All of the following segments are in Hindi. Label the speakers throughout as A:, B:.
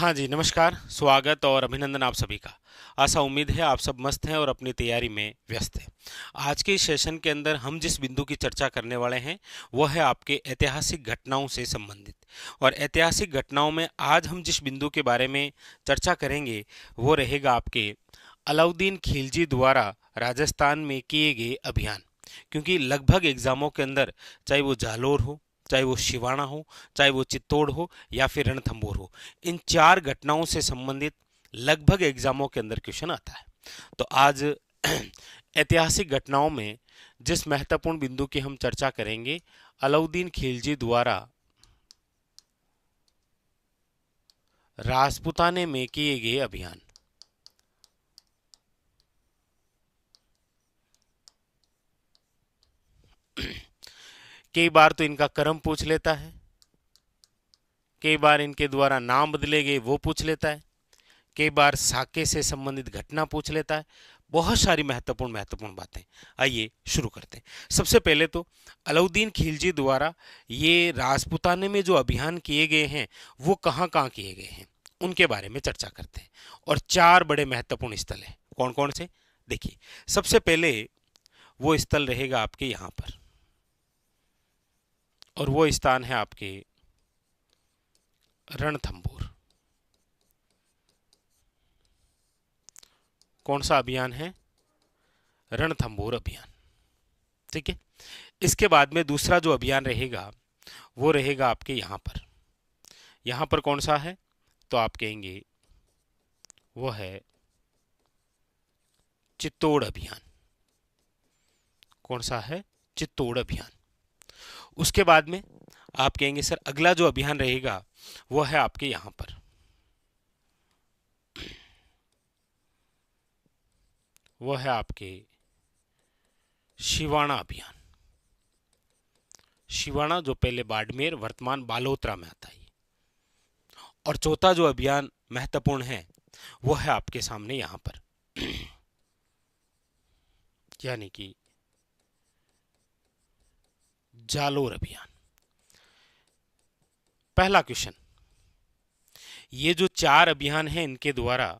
A: हाँ जी, नमस्कार, स्वागत और अभिनंदन आप सभी का। आशा उम्मीद है आप सब मस्त हैं और अपनी तैयारी में व्यस्त हैं। आज के इस सेशन के अंदर हम जिस बिंदु की चर्चा करने वाले हैं, वो है आपके ऐतिहासिक घटनाओं से संबंधित। और ऐतिहासिक घटनाओं में आज हम जिस बिंदु के बारे में चर्चा करेंगे, वो रहेगा आपके अलाउद्दीन खिलजी द्वारा राजस्थान में किए गए अभियान। क्योंकि लगभग एग्जामों के अंदर, चाहे वो जालोर हो, चाहे वो शिवाना हो, चाहे वो चित्तौड़ हो या फिर रणथंभौर हो, इन चार घटनाओं से संबंधित लगभग एग्जामों के अंदर क्वेश्चन आता है। तो आज ऐतिहासिक घटनाओं में जिस महत्वपूर्ण बिंदु की हम चर्चा करेंगे, अलाउद्दीन खिलजी द्वारा राजपुताने में किए गए अभियान। कई बार तो इनका क्रम पूछ लेता है, कई बार इनके द्वारा नाम बदले गए वो पूछ लेता है, कई बार साके से संबंधित घटना पूछ लेता है। बहुत सारी महत्वपूर्ण बातें। आइए शुरू करते हैं। सबसे पहले तो अलाउद्दीन खिलजी द्वारा ये राजपुताने में जो अभियान किए गए हैं, वो कहाँ कहाँ किए गए हैं, उनके बारे में चर्चा करते हैं। और चार बड़े महत्वपूर्ण स्थल हैं। कौन कौन से? देखिए, सबसे पहले वो स्थल रहेगा आपके यहाँ पर, और वो स्थान है आपके रणथंभौर। कौन सा अभियान है? रणथंभौर अभियान। ठीक है। इसके बाद में दूसरा जो अभियान रहेगा, वो रहेगा आपके यहाँ पर। यहाँ पर कौन सा है? तो आप कहेंगे वो है चित्तौड़ अभियान। कौन सा है? चित्तौड़ अभियान। उसके बाद में आप कहेंगे सर अगला जो अभियान रहेगा वो है आपके यहाँ पर, वो है आपके शिवाना अभियान। शिवाना जो पहले बाड़मेर वर्तमान बालोतरा में आता है। और चौथा जो अभियान महत्वपूर्ण है वो है आपके सामने यहाँ पर, यानी कि जालोर अभियान। पहला क्वेश्चन, ये जो चार अभियान हैं इनके द्वारा,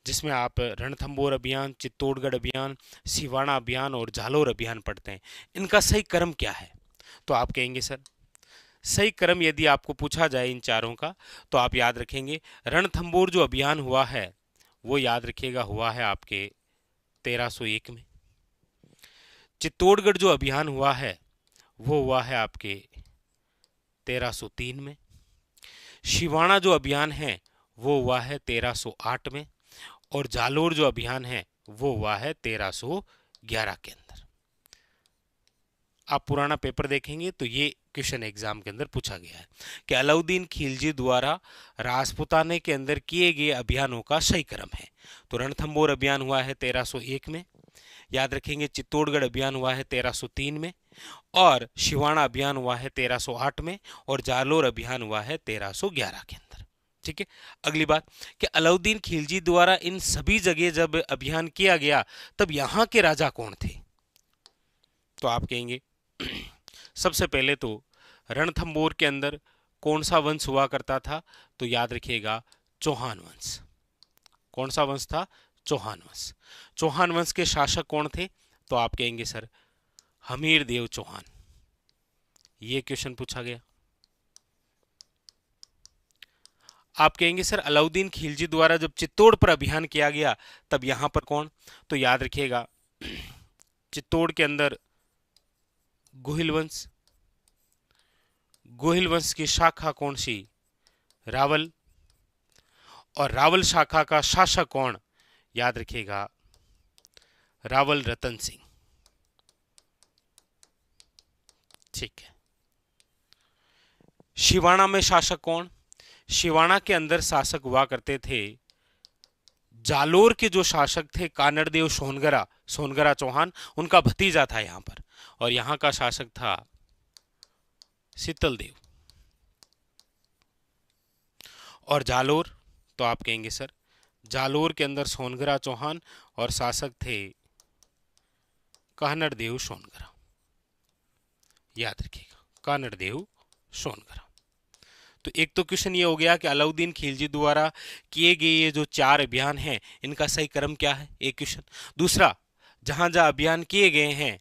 A: जिसमें आप रणथंभौर अभियान, चित्तौड़गढ़ अभियान, सिवाना अभियान और जालोर अभियान पढ़ते हैं, इनका सही क्रम क्या है? तो आप कहेंगे सर सही क्रम यदि आपको पूछा जाए इन चारों का, तो आप याद रखेंगे रणथंभौर जो अभियान हुआ है वो याद रखिएगा हुआ है आपके 1301 में। चित्तौड़गढ़ जो अभियान हुआ है वो हुआ है आपके 1303 में। शिवाना जो अभियान है वो हुआ है 1308 में। और जालोर जो अभियान है वो हुआ है 1311 के अंदर। आप पुराना पेपर देखेंगे तो ये क्वेश्चन एग्जाम के अंदर पूछा गया है कि अलाउद्दीन खिलजी द्वारा राजपुताने के अंदर किए गए अभियानों का सही क्रम है। तो रणथंभौर अभियान हुआ है 1301 में, याद रखेंगे चित्तौड़गढ़ अभियान हुआ है 1303 में, और शिवाना अभियान हुआ है 1308 में, और जालोर अभियान हुआ है 1311 के अंदर। ठीक है। अगली बात कि अलाउद्दीन खिलजी द्वारा इन सभी जगह जब अभियान किया गया तब यहाँ के राजा कौन थे? तो आप कहेंगे सबसे पहले तो रणथंभौर के अंदर कौन सा वंश हुआ करता था? तो याद रखिएगा चौहान वंश। कौन सा वंश था? चौहान वंश। चौहान वंश के शासक कौन थे? तो आप कहेंगे सर हमीर देव चौहान। ये क्वेश्चन पूछा गया। आप कहेंगे सर अलाउद्दीन खिलजी द्वारा जब चित्तौड़ पर अभियान किया गया तब यहां पर कौन? तो याद रखिएगा चित्तौड़ के अंदर गोहिल वंश। गोहिल वंश की शाखा कौन सी? रावल। और रावल शाखा का शासक कौन? याद रखिएगा रावल रतन सिंह। ठीक है। शिवाना में शासक कौन? शिवाना के अंदर शासक हुआ करते थे जालोर के जो शासक थे कानड़देव सोनगरा, सोनगरा चौहान, उनका भतीजा था यहां पर। और यहां का शासक था शीतल देव। और जालोर, तो आप कहेंगे सर जालोर के अंदर सोनगरा चौहान और शासक थे कानड़देव सोनगरा। याद रखिएगा कानड़देव सोनगरा। तो एक तो क्वेश्चन ये हो गया कि अलाउद्दीन खिलजी द्वारा किए गए ये जो 4 अभियान हैं इनका सही क्रम क्या है, एक क्वेश्चन। दूसरा, जहां जहां अभियान किए गए हैं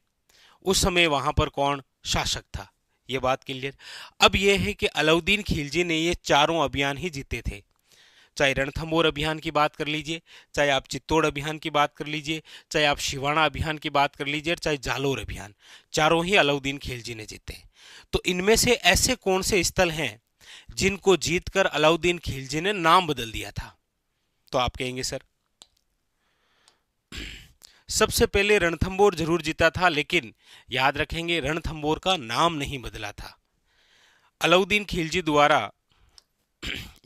A: उस समय वहां पर कौन शासक था, ये बात क्लियर। अब यह है कि अलाउद्दीन खिलजी ने ये चारों अभियान ही जीते थे, चाहे रणथंभौर अभियान की बात कर लीजिए, चाहे आप चित्तौड़ अभियान की बात कर लीजिए, चाहे आप शिवाना अभियान की बात कर लीजिए, चाहे जालोर अभियान, चारों ही अलाउद्दीन खिलजी ने जीते हैं। तो इनमें से ऐसे कौन से स्थल हैं जिनको जीतकर अलाउद्दीन खिलजी ने नाम बदल दिया था? तो आप कहेंगे सर सबसे पहले रणथंभौर जरूर जीता था, लेकिन याद रखेंगे रणथंभौर का नाम नहीं बदला था। अलाउद्दीन खिलजी द्वारा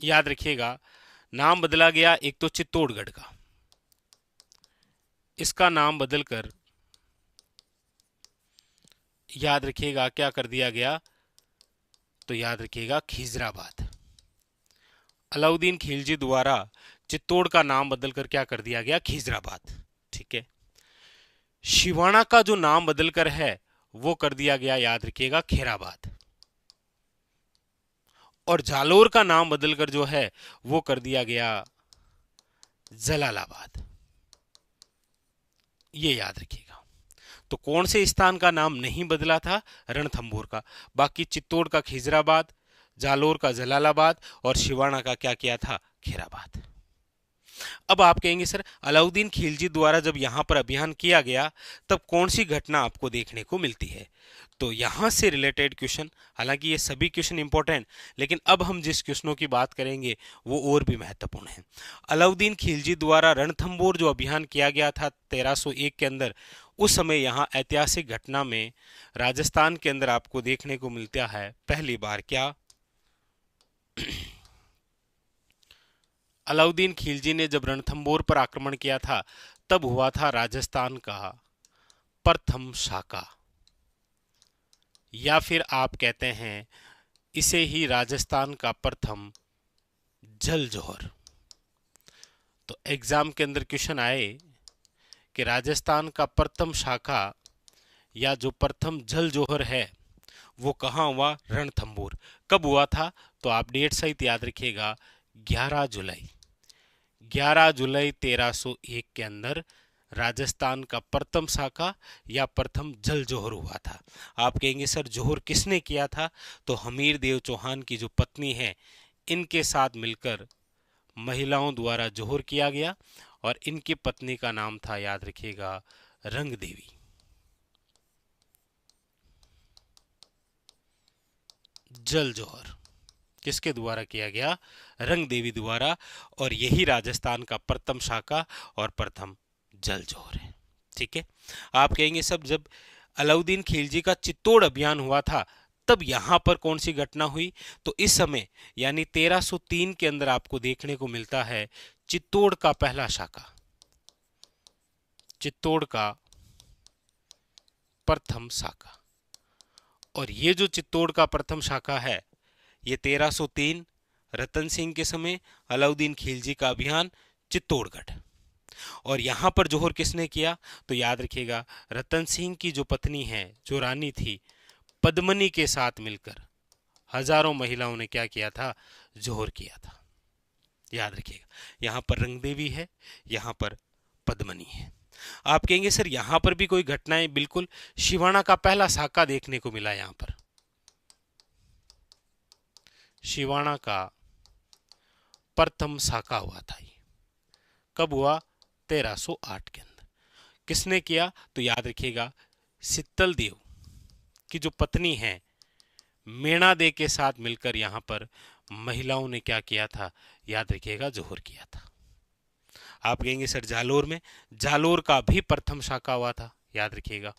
A: याद रखिएगा नाम बदला गया एक तो चित्तौड़गढ़ का, इसका नाम बदलकर याद रखिएगा क्या कर दिया गया, तो याद रखिएगा खिजराबाद। अलाउद्दीन खिलजी द्वारा चित्तौड़ का नाम बदलकर क्या कर दिया गया, खिजराबाद। ठीक है। शिवाना का जो नाम बदलकर है वो कर दिया गया, याद रखिएगा खैराबाद। और जालोर का नाम बदलकर जो है वो कर दिया गया जलालाबाद, ये याद रखिएगा। तो कौन से स्थान का नाम नहीं बदला था, रणथंभौर का। बाकी चित्तौड़ का खिजराबाद, जालोर का जलालाबाद और शिवाना का क्या किया था, खैराबाद। अब आप कहेंगे सर अलाउद्दीन खिलजी द्वारा जब यहां पर अभियान किया गया तब कौन सी घटना आपको देखने को मिलती है? तो यहां से रिलेटेड क्वेश्चन, हालांकि ये सभी क्वेश्चन इंपॉर्टेंट, लेकिन अब हम जिस क्वेश्चनों की बात करेंगे वो और भी महत्वपूर्ण है। अलाउद्दीन खिलजी द्वारा रणथंभौर जो अभियान किया गया था 1301 के अंदर, उस समय यहाँ ऐतिहासिक घटना में राजस्थान के अंदर आपको देखने को मिलता है पहली बार क्या, अलाउद्दीन खिलजी ने जब रणथंभौर पर आक्रमण किया था तब हुआ था राजस्थान का प्रथम साका, या फिर आप कहते हैं इसे ही राजस्थान का प्रथम जल जोहर। तो एग्जाम के अंदर क्वेश्चन आए कि राजस्थान का प्रथम शाखा या जो प्रथम जल जोहर है वो कहाँ हुआ, रणथंभौर। कब हुआ था, तो आप डेट सहित याद रखिएगा 11 जुलाई 1301 के अंदर राजस्थान का प्रथम शाखा या प्रथम जल जोहर हुआ था। आप कहेंगे सर जोहर किसने किया था, तो हमीर देव चौहान की जो पत्नी है इनके साथ मिलकर महिलाओं द्वारा जोहर किया गया और इनकी पत्नी का नाम था, याद रखिएगा, रंग देवी। जल जोहर किसके द्वारा किया गया, रंग देवी द्वारा, और यही राजस्थान का प्रथम शाखा और प्रथम जल जोहर है। ठीक है। आप कहेंगे सब जब अलाउद्दीन खिलजी का चित्तौड़ अभियान हुआ था तब यहां पर कौन सी घटना हुई, तो इस समय यानी 1303 के अंदर आपको देखने को मिलता है चित्तौड़ का पहला शाखा, चित्तौड़ का प्रथम शाखा। और ये जो चित्तौड़ का प्रथम शाखा है ये 1303 रतन सिंह के समय अलाउद्दीन खिलजी का अभियान चित्तौड़गढ़। और यहां पर जोहर किसने किया, तो याद रखिएगा रतन सिंह की जो पत्नी है, जो रानी थी, पद्मनी के साथ मिलकर हजारों महिलाओं ने क्या किया था, जोहर किया था। याद रखिएगा यहां पर रंगदेवी है, यहां पर पद्मनी है। आप कहेंगे सर यहां पर भी कोई घटनाएं, बिल्कुल शिवाना का पहला साका देखने को मिला, यहां पर शिवाना का प्रथम साका हुआ था। ये कब हुआ, 1308 के अंदर। किसने किया, तो याद रखिएगा शीतल देव की जो पत्नी है मेणा दे के साथ मिलकर यहां पर महिलाओं ने क्या किया था, याद रखिएगा जोहर किया था। आप कहेंगे सर जालोर में, जालोर का भी प्रथम शाखा हुआ था, याद रखिएगा।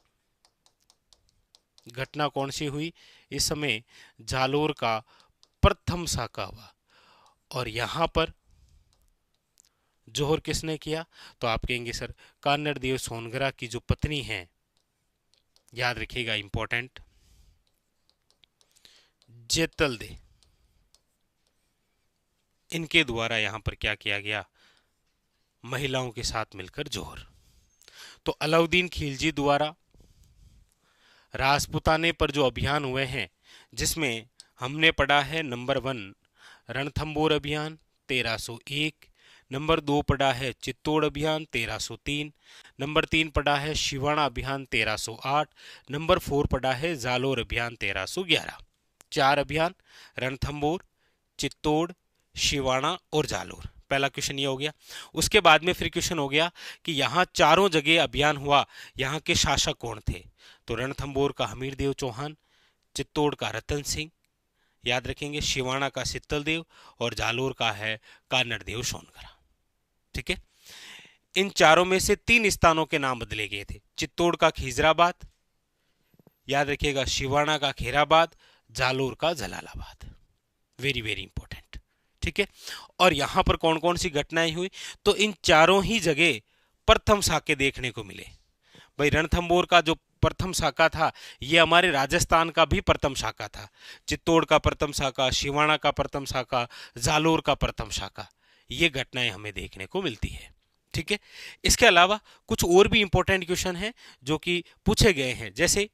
A: घटना कौन सी हुई, इस समय जालोर का प्रथम शाखा हुआ और यहां पर जोहर किसने किया, तो आप कहेंगे सर कान्नड़ देव सोनगरा की जो पत्नी है, याद रखिएगा इंपॉर्टेंट, जेतल दे, इनके द्वारा यहां पर क्या किया गया, महिलाओं के साथ मिलकर जोहर। तो अलाउद्दीन खिलजी द्वारा राजपुताने पर जो अभियान हुए हैं जिसमें हमने पढ़ा है नंबर 1 रणथंबोर अभियान 1301। नंबर 2 पड़ा है चित्तौड़ अभियान 1303। नंबर 3 पड़ा है शिवाणा अभियान 1308। नंबर 4 पड़ा है जालोर अभियान 1311। 4 अभियान रणथंबोर, चित्तौड़, शिवाणा और जालोर। पहला क्वेश्चन ये हो गया। उसके बाद में फिर क्वेश्चन हो गया कि यहाँ चारों जगह अभियान हुआ, यहाँ के शासक कौन थे? तो रणथंबोर का हमीरदेव चौहान, चित्तौड़ का रतन सिंह, याद रखेंगे, शिवाणा का शीतलदेव और जालोर का है कानरदेव सोनकरा। ठीक है। इन चारों में से 3 स्थानों के नाम बदले गए थे। चित्तौड़ का खिजराबाद, याद रखिएगा, शिवाणा का खेराबाद, जालोर का जलालाबाद। Very very important. ठीक है। और यहां पर कौन कौन सी घटनाएं हुई? तो इन चारों ही जगह प्रथम साके देखने को मिले। भाई रणथंबोर का जो प्रथम शाखा था ये हमारे राजस्थान का भी प्रथम शाखा था। चित्तौड़ का प्रथम शाखा, शिवाणा का प्रथम शाखा, जालोर का प्रथम शाखा, ये घटनाएं हमें देखने को मिलती है। ठीक है। इसके अलावा कुछ और भी इंपॉर्टेंट क्वेश्चन हैं जो कि पूछे गए हैं। जैसे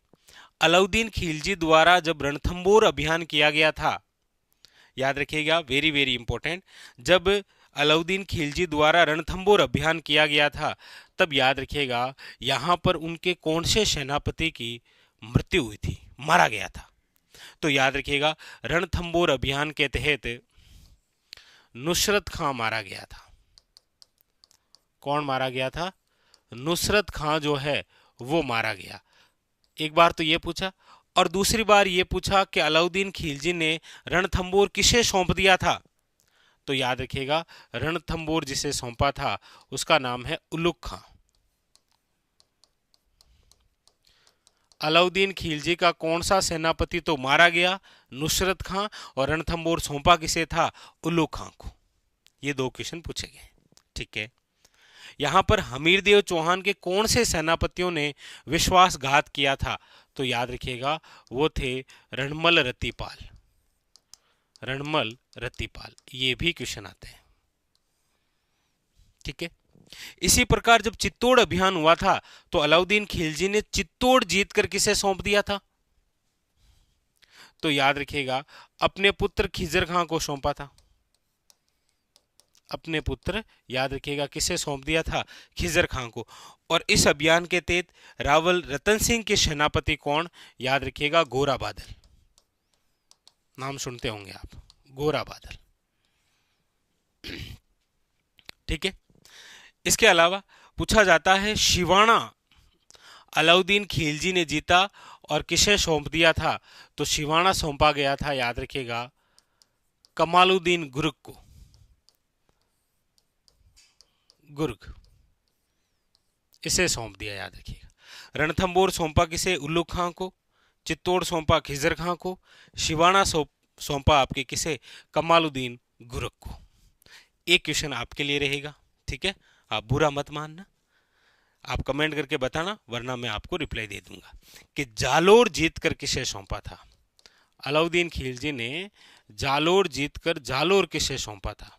A: अलाउद्दीन खिलजी द्वारा जब रणथंबोर अभियान किया गया था, याद रखिएगा, वेरी वेरी इंपॉर्टेंट, जब अलाउद्दीन खिलजी द्वारा रणथंबोर अभियान किया गया था तब याद रखिएगा यहां पर उनके कौन से सेनापति की मृत्यु हुई थी, मारा गया था? तो याद रखिएगा रणथंबोर अभियान के तहत नुसरत खां मारा गया था। कौन मारा गया था? नुसरत खां जो है वो मारा गया। एक बार तो ये पूछा, और दूसरी बार ये पूछा कि अलाउद्दीन खिलजी ने रणथंबोर किसे सौंप दिया था? तो याद रखिएगा रणथंबोर जिसे सौंपा था उसका नाम है उलुग खां। अलाउद्दीन खिलजी का कौन सा सेनापति तो मारा गया? नुसरत खां। और रणथंबोर सौंपा किसे था? उलुग खां को। ये 2 क्वेश्चन पूछे गए। ठीक है। यहां पर हमीरदेव चौहान के कौन से सेनापतियों ने विश्वासघात किया था? तो याद रखिएगा वो थे रणमल रतिपाल। रणमल रतिपाल, ये भी क्वेश्चन आते हैं। ठीक है। इसी प्रकार जब चित्तौड़ अभियान हुआ था तो अलाउद्दीन खिलजी ने चित्तौड़ जीतकर किसे सौंप दिया था? तो याद रखिएगा अपने पुत्र खिजर खां को सौंपा था। अपने पुत्र, याद रखिएगा, किसे सौंप दिया था? खिजर खां को। और इस अभियान के तहत रावल रतन सिंह के सेनापति कौन? याद रखिएगा गोरा बादल। नाम सुनते होंगे आप, गोरा बादल। ठीक है। इसके अलावा पूछा जाता है शिवाणा अलाउद्दीन खिलजी ने जीता और किसे सौंप दिया था? तो शिवाणा सौंपा गया था, याद रखिएगा, कमालुद्दीन गुर्ग को। गुर्ग, इसे सौंप दिया, याद रखिएगा। रणथंबोर सौंपा किसे? उल्लुग खां को। चित्तौड़ सौंपा खिजर खां को। शिवाणा सौंपा आपके किसे? कमालुद्दीन गुर्ग को। एक क्वेश्चन आपके लिए रहेगा। ठीक है। आप बुरा मत मानना, आप कमेंट करके बताना, वरना मैं आपको रिप्लाई दे दूंगा कि जालोर जीतकर किसे सौंपा था? अलाउद्दीन खिलजी ने जालोर जीतकर जालोर किसे सौंपा था?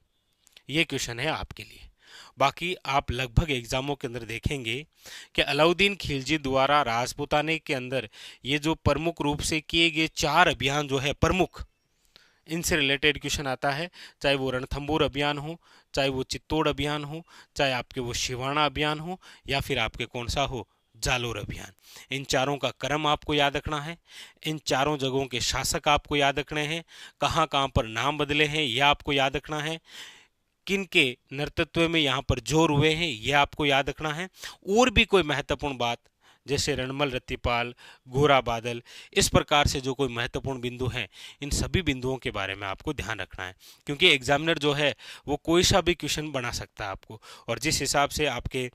A: यह क्वेश्चन है आपके लिए। बाकी आप लगभग एग्जामों के अंदर देखेंगे कि अलाउद्दीन खिलजी द्वारा राजपूताने के अंदर ये जो प्रमुख रूप से किए गए 4 अभियान जो है प्रमुख, इनसे रिलेटेड क्वेश्चन आता है। चाहे वो रणथंबोर अभियान हो, चाहे वो चित्तौड़ अभियान हो, चाहे आपके वो शिवाणा अभियान हो, या फिर आपके कौन सा हो, जालोर अभियान। इन चारों का क्रम आपको याद रखना है। इन चारों जगहों के शासक आपको याद रखने हैं। कहाँ कहाँ पर नाम बदले हैं यह आपको याद रखना है। किन के नेतृत्व में यहाँ पर जोर हुए हैं यह आपको याद रखना है। और भी कोई महत्वपूर्ण बात जैसे रणमल रतिपाल, गोरा बादल, इस प्रकार से जो कोई महत्वपूर्ण बिंदु हैं, इन सभी बिंदुओं के बारे में आपको ध्यान रखना है, क्योंकि एग्जामिनर जो है वो कोई सा भी क्वेश्चन बना सकता है आपको। और जिस हिसाब से आपके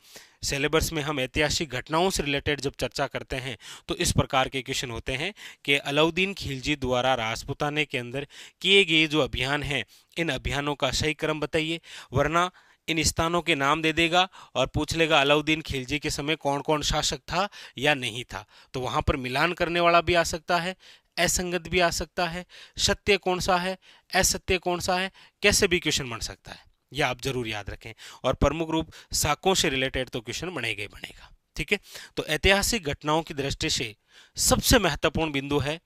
A: सिलेबस में हम ऐतिहासिक घटनाओं से रिलेटेड जब चर्चा करते हैं तो इस प्रकार के क्वेश्चन होते हैं कि अलाउद्दीन खिलजी द्वारा राजपूताने के अंदर किए गए जो अभियान हैं, इन अभियानों का सही क्रम बताइए। वरना इन स्थानों के नाम दे देगा और पूछ लेगा अलाउद्दीन खिलजी के समय कौन कौन शासक था या नहीं था, तो वहां पर मिलान करने वाला भी आ सकता है, असंगत भी आ सकता है, सत्य कौन सा है, असत्य कौन सा है, कैसे भी क्वेश्चन बन सकता है, यह आप जरूर याद रखें। और प्रमुख रूप साकों से रिलेटेड तो क्वेश्चन बनेगा ही बनेगा। ठीक है। तो ऐतिहासिक घटनाओं की दृष्टि से सबसे महत्वपूर्ण बिंदु है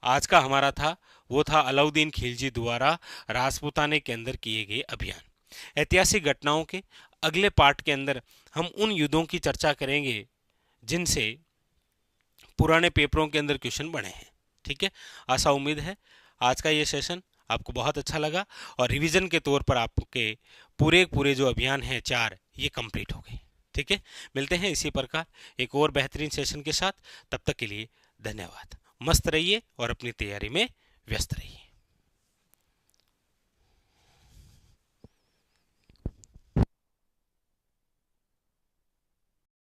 A: आज का हमारा था वो था अलाउद्दीन खिलजी द्वारा राजपूताने के अंदर किए गए अभियान। ऐतिहासिक घटनाओं के अगले पार्ट के अंदर हम उन युद्धों की चर्चा करेंगे जिनसे पुराने पेपरों के अंदर क्वेश्चन बने हैं। ठीक है, आशा उम्मीद है आज का ये सेशन आपको बहुत अच्छा लगा और रिवीजन के तौर पर आपके पूरे पूरे जो अभियान हैं 4 ये कंप्लीट हो गए। ठीक है, मिलते हैं इसी प्रकार एक और बेहतरीन सेशन के साथ। तब तक के लिए धन्यवाद। मस्त रहिए और अपनी तैयारी में व्यस्त रहिए।